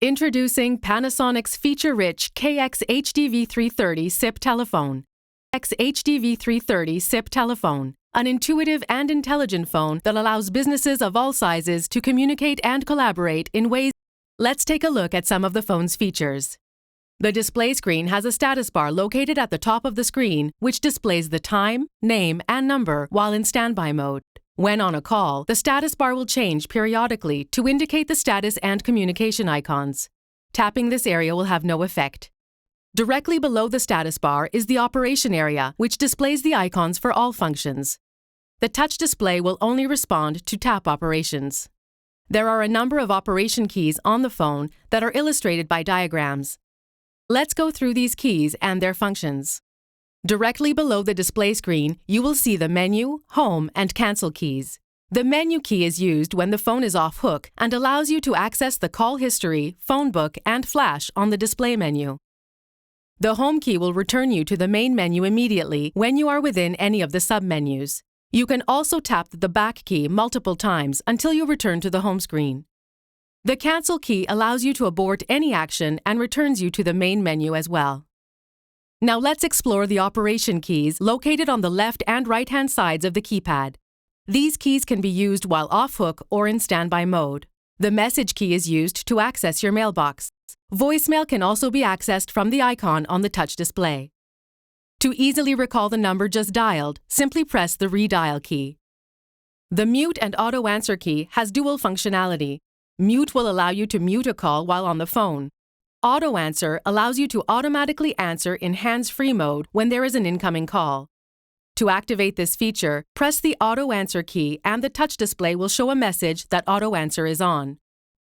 Introducing Panasonic's feature-rich KX-HDV330 SIP telephone. KX-HDV330 SIP telephone, an intuitive and intelligent phone that allows businesses of all sizes to communicate and collaborate in ways. Let's take a look at some of the phone's features. The display screen has a status bar located at the top of the screen, which displays the time, name, and number while in standby mode. When on a call, the status bar will change periodically to indicate the status and communication icons. Tapping this area will have no effect. Directly below the status bar is the operation area, which displays the icons for all functions. The touch display will only respond to tap operations. There are a number of operation keys on the phone that are illustrated by diagrams. Let's go through these keys and their functions. Directly below the display screen, you will see the menu, home, and cancel keys. The menu key is used when the phone is off hook and allows you to access the call history, phone book, and flash on the display menu. The home key will return you to the main menu immediately when you are within any of the sub-menus. You can also tap the back key multiple times until you return to the home screen. The cancel key allows you to abort any action and returns you to the main menu as well. Now let's explore the operation keys located on the left and right-hand sides of the keypad. These keys can be used while off-hook or in standby mode. The message key is used to access your mailbox. Voicemail can also be accessed from the icon on the touch display. To easily recall the number just dialed, simply press the redial key. The mute and auto answer key has dual functionality. Mute will allow you to mute a call while on the phone. Auto answer allows you to automatically answer in hands-free mode when there is an incoming call. To activate this feature, press the auto answer key and the touch display will show a message that auto answer is on.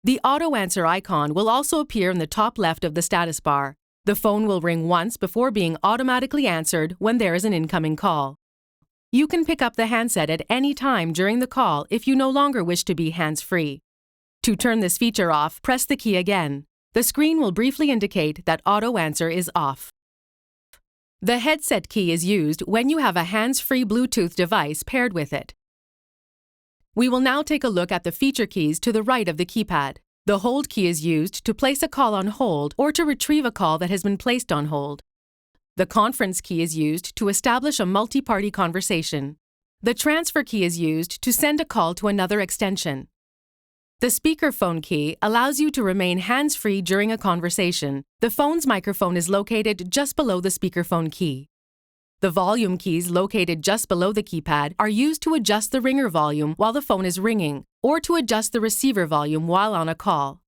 The auto answer icon will also appear in the top left of the status bar. The phone will ring once before being automatically answered when there is an incoming call. You can pick up the handset at any time during the call if you no longer wish to be hands-free. To turn this feature off, press the key again. The screen will briefly indicate that auto answer is off. The headset key is used when you have a hands-free Bluetooth device paired with it. We will now take a look at the feature keys to the right of the keypad. The hold key is used to place a call on hold or to retrieve a call that has been placed on hold. The conference key is used to establish a multi-party conversation. The transfer key is used to send a call to another extension. The speakerphone key allows you to remain hands-free during a conversation. The phone's microphone is located just below the speakerphone key. The volume keys located just below the keypad are used to adjust the ringer volume while the phone is ringing, or to adjust the receiver volume while on a call.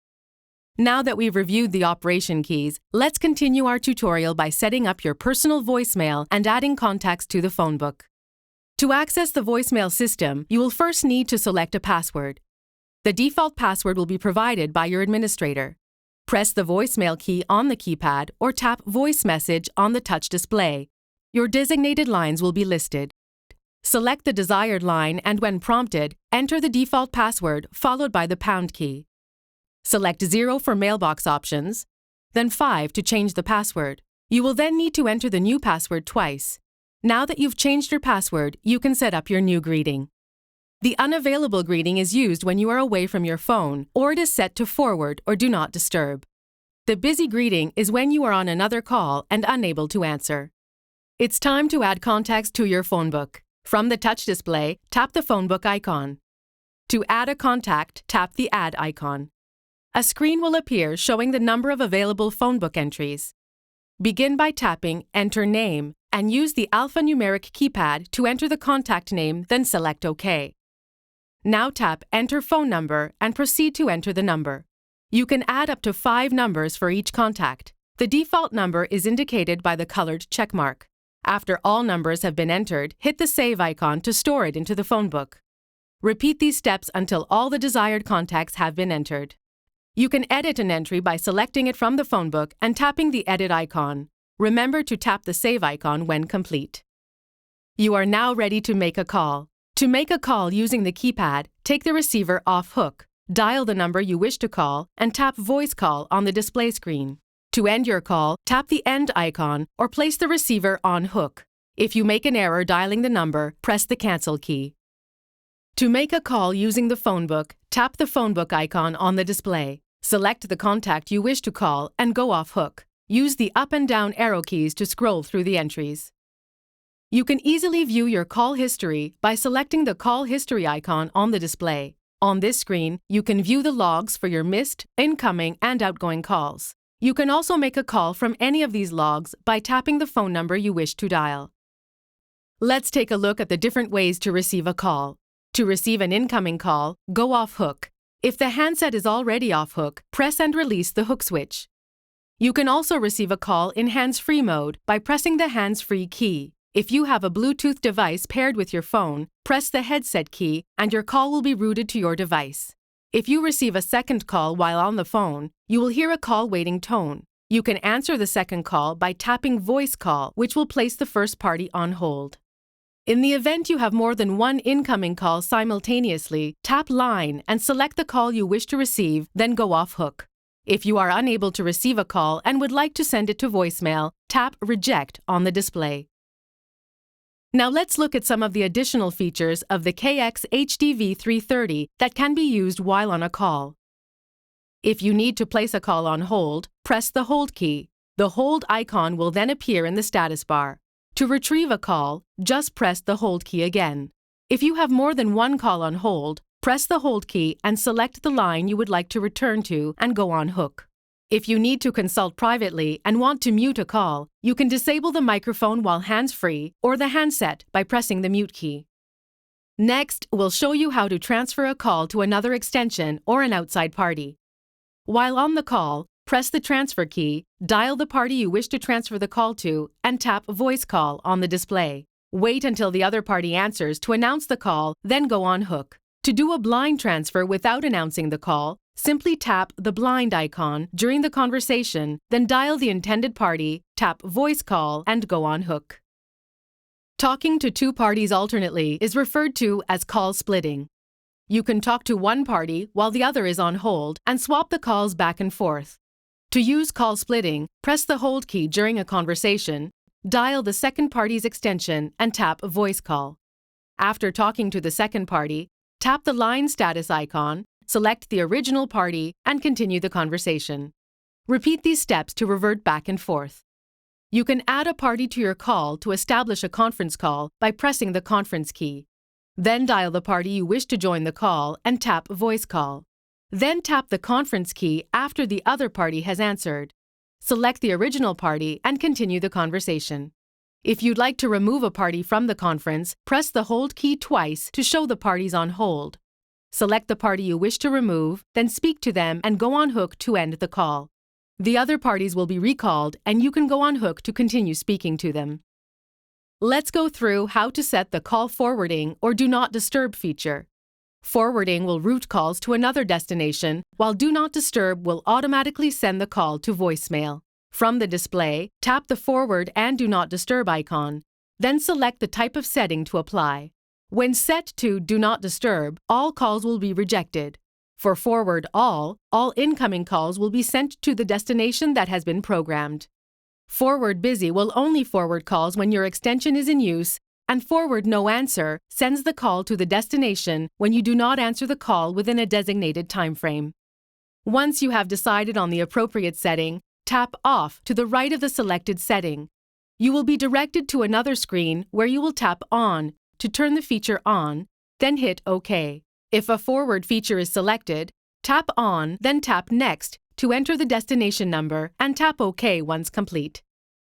Now that we've reviewed the operation keys, let's continue our tutorial by setting up your personal voicemail and adding contacts to the phone book. To access the voicemail system, you will first need to select a password. The default password will be provided by your administrator. Press the voicemail key on the keypad or tap Voice Message on the touch display. Your designated lines will be listed. Select the desired line and when prompted, enter the default password followed by the pound key. Select 0 for mailbox options, then 5 to change the password. You will then need to enter the new password twice. Now that you've changed your password, you can set up your new greeting. The unavailable greeting is used when you are away from your phone, or it is set to forward or do not disturb. The busy greeting is when you are on another call and unable to answer. It's time to add contacts to your phone book. From the touch display, tap the phone book icon. To add a contact, tap the Add icon. A screen will appear showing the number of available phone book entries. Begin by tapping Enter Name and use the alphanumeric keypad to enter the contact name, then select OK. Now tap Enter Phone Number and proceed to enter the number. You can add up to 5 numbers for each contact. The default number is indicated by the colored check mark. After all numbers have been entered, hit the Save icon to store it into the phone book. Repeat these steps until all the desired contacts have been entered. You can edit an entry by selecting it from the phone book and tapping the Edit icon. Remember to tap the Save icon when complete. You are now ready to make a call. To make a call using the keypad, take the receiver off hook, dial the number you wish to call, and tap Voice Call on the display screen. To end your call, tap the End icon or place the receiver on hook. If you make an error dialing the number, press the Cancel key. To make a call using the phone book, tap the phone book icon on the display. Select the contact you wish to call and go off hook. Use the up and down arrow keys to scroll through the entries. You can easily view your call history by selecting the call history icon on the display. On this screen, you can view the logs for your missed, incoming, and outgoing calls. You can also make a call from any of these logs by tapping the phone number you wish to dial. Let's take a look at the different ways to receive a call. To receive an incoming call, go off hook. If the handset is already off hook, press and release the hook switch. You can also receive a call in hands-free mode by pressing the hands-free key. If you have a Bluetooth device paired with your phone, press the headset key and your call will be routed to your device. If you receive a second call while on the phone, you will hear a call waiting tone. You can answer the second call by tapping voice call, which will place the first party on hold. In the event you have more than one incoming call simultaneously, tap line and select the call you wish to receive, then go off hook. If you are unable to receive a call and would like to send it to voicemail, tap reject on the display. Now let's look at some of the additional features of the KX-HDV330 that can be used while on a call. If you need to place a call on hold, press the hold key. The hold icon will then appear in the status bar. To retrieve a call, just press the hold key again. If you have more than one call on hold, press the hold key and select the line you would like to return to and go on hook. If you need to consult privately and want to mute a call, you can disable the microphone while hands-free or the handset by pressing the mute key. Next, we'll show you how to transfer a call to another extension or an outside party. While on the call, press the transfer key, dial the party you wish to transfer the call to, and tap voice call on the display. Wait until the other party answers to announce the call, then go on hook. To do a blind transfer without announcing the call, simply tap the blind icon during the conversation, then dial the intended party, tap voice call, and go on hook. Talking to two parties alternately is referred to as call splitting. You can talk to one party while the other is on hold and swap the calls back and forth. To use call splitting, press the hold key during a conversation, dial the second party's extension, and tap voice call. After talking to the second party, tap the line status icon, select the original party, and continue the conversation. Repeat these steps to revert back and forth. You can add a party to your call to establish a conference call by pressing the conference key. Then dial the party you wish to join the call and tap voice call. Then tap the conference key after the other party has answered. Select the original party and continue the conversation. If you'd like to remove a party from the conference, press the hold key twice to show the parties on hold. Select the party you wish to remove, then speak to them and go on hook to end the call. The other parties will be recalled and you can go on hook to continue speaking to them. Let's go through how to set the call forwarding or do not disturb feature. Forwarding will route calls to another destination, while do not disturb will automatically send the call to voicemail. From the display, tap the forward and do not disturb icon. Then select the type of setting to apply. When set to do not disturb, all calls will be rejected. For forward all incoming calls will be sent to the destination that has been programmed. Forward busy will only forward calls when your extension is in use, and forward no answer sends the call to the destination when you do not answer the call within a designated time frame. Once you have decided on the appropriate setting, tap off to the right of the selected setting. You will be directed to another screen where you will tap on to turn the feature on, then hit OK. If a forward feature is selected, tap on, then tap Next to enter the destination number and tap OK once complete.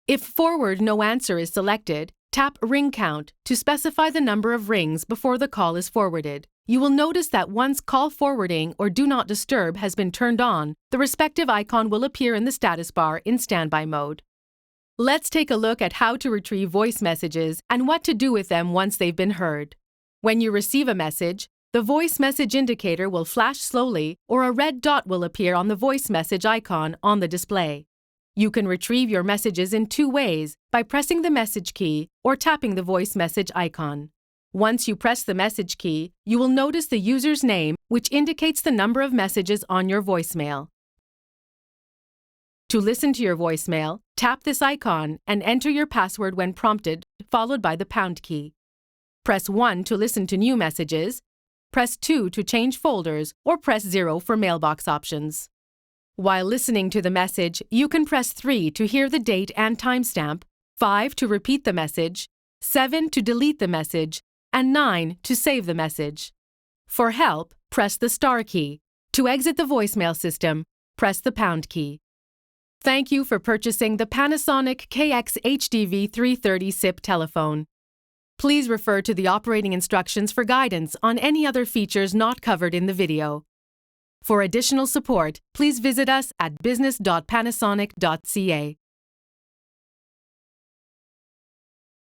If forward no answer is selected, tap Ring Count to specify the number of rings before the call is forwarded. You will notice that once call forwarding or do not disturb has been turned on, the respective icon will appear in the status bar in standby mode. Let's take a look at how to retrieve voice messages and what to do with them once they've been heard. When you receive a message, the voice message indicator will flash slowly or a red dot will appear on the voice message icon on the display. You can retrieve your messages in two ways, by pressing the message key or tapping the voice message icon. Once you press the message key, you will notice the user's name, which indicates the number of messages on your voicemail. To listen to your voicemail, tap this icon and enter your password when prompted, followed by the pound key. Press 1 to listen to new messages, press 2 to change folders, or press 0 for mailbox options. While listening to the message, you can press 3 to hear the date and timestamp, 5 to repeat the message, 7 to delete the message, and 9 to save the message. For help, press the star key. To exit the voicemail system, press the pound key. Thank you for purchasing the Panasonic KX-HDV330 SIP telephone. Please refer to the operating instructions for guidance on any other features not covered in the video. For additional support, please visit us at business.panasonic.ca.